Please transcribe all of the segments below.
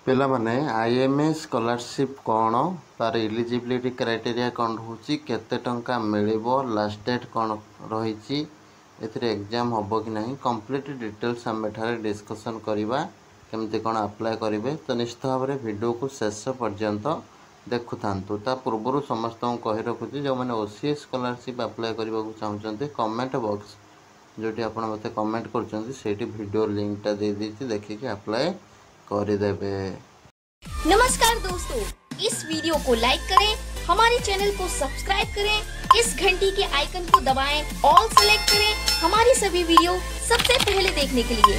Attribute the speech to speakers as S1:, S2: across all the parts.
S1: पिला माने IMS scholarship कौन तार इलिजिबिलिटी क्राइटेरिया कौन रोचे केते टंका मिलिबो लास्ट डेट कौन रही एग्जाम हम कि नहीं कंप्लीट डिटेल्स आम एठारे डिस्कसन करवा केमती कौन अप्लाई करेंगे तो निश्चित भाव में वीडियो को शेष पर्यंत देखु था पूर्व समस्त कही रखुच्छी जो मैंने ओसीएस स्कॉलरशिप अप्लाई करने को चाहते कमेंट बॉक्स जोटी आप मत कमेंट कर वीडियो लिंकटा दे दीजिए देखिए अप्लाई करदेवे।
S2: नमस्कार दोस्तों, इस वीडियो को लाइक करें, हमारे चैनल को सब्सक्राइब करें, इस घंटी के आइकन को दबाएं, ऑल सेलेक्ट करें हमारी सभी वीडियो सबसे पहले देखने के लिए।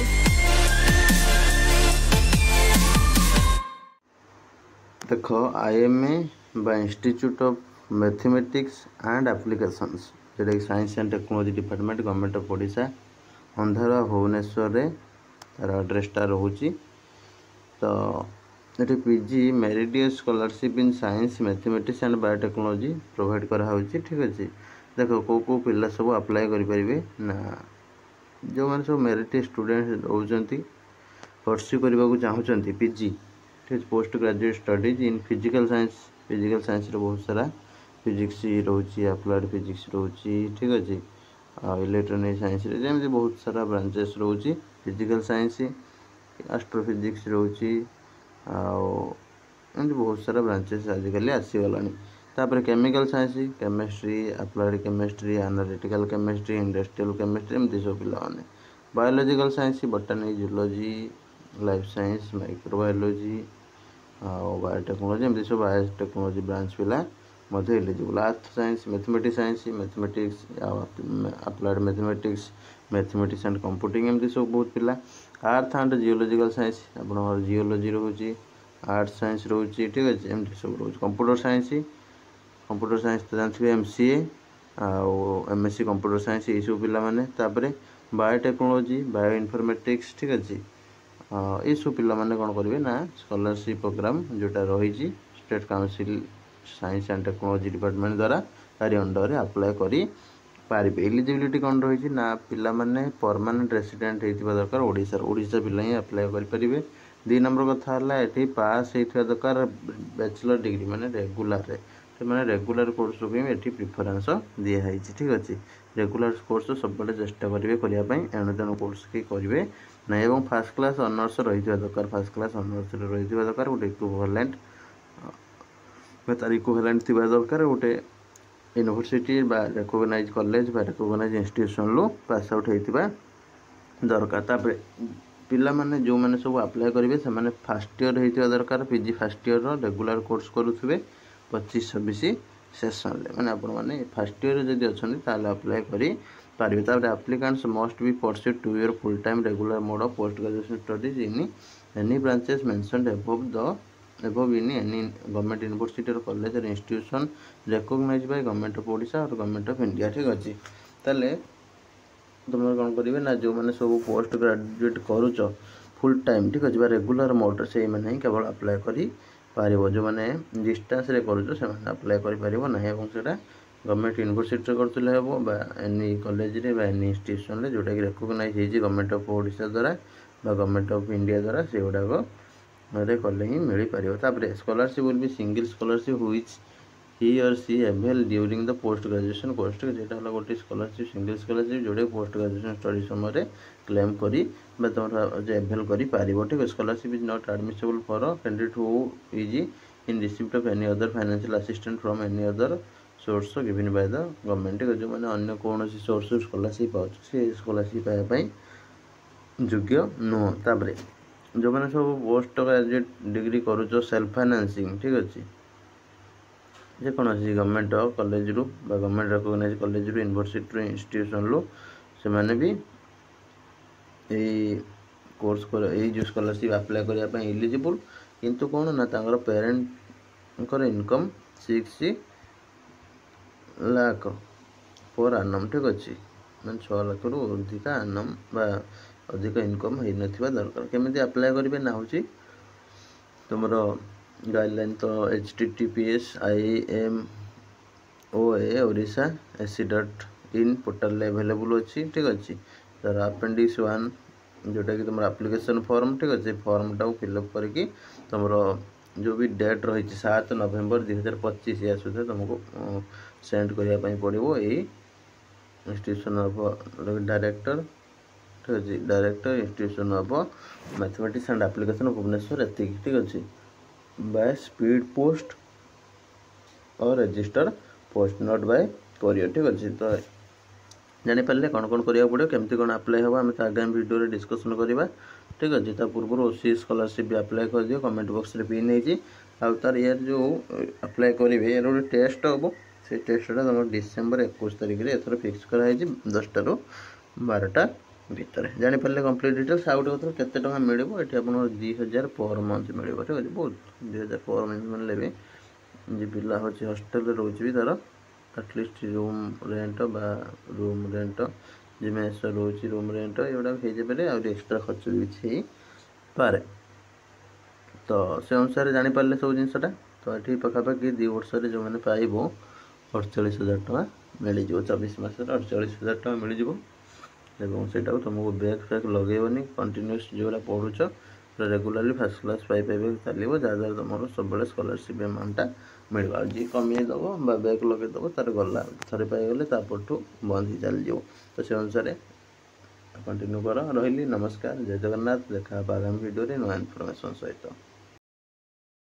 S1: देखो IMA by institute of mathematics and applications जोटा science and technology department government of Odisha अंधारा भुवनेश्वर रे तार एड्रेसटा रोची। तो ये PG meritorious scholarship in science mathematics and biotechnology provide कराऊँ। ठीक अच्छे देखो को पिला सब अप्लाई करेंगे ना जो मैंने सब मेरिट स्टूडेंट रोचंती परस्यू करने को चाहते पीजी ठीक post graduate studies in physical science बहुत सारा फिजिक्स रोची अप्लाइड फिजिक्स रोची ठीक अच्छे इलेक्ट्रोनिक साइंस जमी बहुत सारा ब्रांचेस रोची फिजिकल साइंस एस्ट्रोफिजिक्स रोची एमती बहुत सारा ब्रांचेस आजिकल आसीगला। तापर chemical science chemistry applied chemistry analytical chemistry industrial chemistry एमती सब पिलाने biological science बोटानी zoology life science microbiology biotechnology एमती सब बायोटेक्नोलॉजी ब्रांच पिला मध्य एलिजिबल। आर्थ science mathematics applied mathematics and computing एमती सब बहुत पिला। आर्थ एंड जियोलॉजिकल साइंस आप जियोलॉजी रोचे आर्ट साइंस रोचे ठीक अच्छे एमती सब रोचे। कंप्यूटर साइंस तो जानते एमसीए एमएससी कंप्यूटर साइंस ये सब पिला माने तापरे बायोटेक्नोलॉजी बायो इनफॉर्मेटिक्स ठीक अच्छे ये सब पिला माने कौन करेंगे ना स्कॉलरशिप प्रोग्राम जोटा रही state council science and technology department द्वारा तारी अंडर अप्लाई करी पारिबे। एलिजिबिलिटी कौन रही ना पिला माने परमानेंट रेसिडेंट होता दरकार ओडिशा पिला ही अप्लाई करेंगे। 2 नंबर कथा है पास होता दरकार बैचलर डिग्री माने रेगुलर मैंने रेगुलर कोर्स को ये प्रिफरेन्स दिखाई ठीक अच्छे रेगुलर कोर्स सब चेष्टा करेंगे करने एणु तेणु कोर्स के करेंगे ना एवं फास्ट क्लास ऑनर्स रही दरकार फास्ट क्लास ऑनर्स रही दरकार गोटे इक्विवेलेंट तार इक्विवेलेंट थी दरकार गोटे यूनिवर्सिटी बा रिकॉग्नाइज कॉलेज बा रिकॉग्नाइज इंस्टीट्यूशन लो पास आउट होता दरकार। तापर पिला माने जो मैंने सब अप्लाई करेंगे से फास्ट ईयर होता दरकार PG first year regular course करुवे 25-26 सेसन मैंने आपण मैंने फास्ट ईयर जब अच्छा अप्लाई करेंगे। तापर applicants must be pursue 2 year full time regular mode of post graduation studies in any branches mentioned above in any government university or college or institution recognized by government of Odisha और government of India ठीक अच्छे ताले तुम कौन करेंगे ना जो मैंने सब पोस्ट ग्रेजुएट करुच फुल टाइम ठीक अच्छे रेगुलर मोड से मैंने ही केवल अप्लाई कर जो मैंने डिस्टेंस रे करुच से अप्लाई करना गवर्नमेंट यूनिवर्सिटी करते हम एनी कॉलेज रे एनी इंस्टीट्यूशन रे जोटा कि रिकॉग्नाइज होती गवर्नमेंट ऑफ ओडिशा द्वारा गवर्नमेंट ऑफ इंडिया द्वारा से गुड़ाक कले ही मिल पार। Scholarship will be single scholarship which he or she avail during the post graduation course जेटा गोटे स्कॉलरशिप सिंगल स्कॉलरशिप जोड़े पोस्ट ग्रेजुएशन स्टडी समय क्लेम करी तुम एवेल कर ठीक scholarship is not admissible for candidate who is in receipt of any other financial assistant from any other source given by the government ठीक जो मैंने अन्य कौन सोर्स स्कॉलरशिप पाँच स्कॉलरशिप पाइबाई योग्य नुह। तापर जो मैंने सब पोस्ट ग्रेजुएट डिग्री करुच सेल्फ फाइनेंसिंग ठीक अच्छे जेकोसी गवर्नमेंट कॉलेज रु गवर्नमेंट रिकॉग्नाइज कॉलेज रु यूनिवर्सिटी रु इंस्टीट्यूशन लो से माने भी कोर्स जो स्कॉलरशिप अप्लाई करने एलिजिबल किंतु कौन ना पेरेंट इनकम 6 लाख पर आनम ठीक अच्छे मैंने 6 लाख रु अधिका आनम अधिक इनकम हो ना दरकार केमी अप्लाई करेंगे ना हूँ तुम गाइडलाइन तो https IMOA orissa.ac.in portal available अच्छी ठीक अच्छे तार अपेंडिक्स 1 जोटा कि तुम एप्लिकेशन फॉर्म ठीक अच्छे फॉर्मटा फिलअप करके तुम जो भी डेट रही 7 नवेम्बर 2025 या सुधा तुमको सेंड करने पड़ो यही इंस्टीट्यूशन ऑफ डायरेक्टर ठीक अच्छे director institution of mathematics and application Bhubaneswar एति ठीक अच्छे बाय स्पीड पोस्ट और register post not by courier ठीक अच्छे। तो जानीपारे कौन कौन करा पड़ो केमती कौन आप्लाय हम आम आगामी वीडियो डिस्कसन करवा ठीक अच्छे। ता पूर्व ओसी स्कॉलरशिप भी आप्लाय कर दियो कमेंट बॉक्स रे पिन नहीं आउ तार यार जो आप्लाय करेंगे यार गोटे टेस्ट हम से टेस्टा तुम डिसेम्बर 21 तारिख में एथर फिक्स कराई 10टा ରୁ 12टा भितर जानीपारे कम्प्लीट डिटेल्स आउ गोटे कथा केते टका मिल ये आप 2000 पर मंथ मिल ठीक अच्छे बहुत 2000 पर मंथ मिले भी जी पिला हूँ हस्टेल रोच भी तार एटलिस्ट रूम रेंट बा रूम रेंट जी मेस रोच रूम रेंट एगुड़ा हो एक्सट्रा खर्च भी किसी पारे। तो से अनुसार जानीपारे सब जिनसा तो ये पाखापाखि 2 वर्ष जो मैंने पाइब 48,000 टका मिल 24 मस 48,000 टका मिल सेटा तुमको बैग फैग लगेबनी कंटिन्यूस जो पढ़ुच रेगुलाली फर्स्ट क्लास पाइप चलो जहाँ तुम सब स्कॉलरशिप अमाउंटा मिल जी कमीदेव बैग लगेदेव तार गला थे पाईगले तापठू बंद ही चली तो से अनुसार कंटिन्यू कर रही नमस्कार जय जगन्नाथ देखा आगामी वीडियो नुआ इनफॉरमेशन सहित।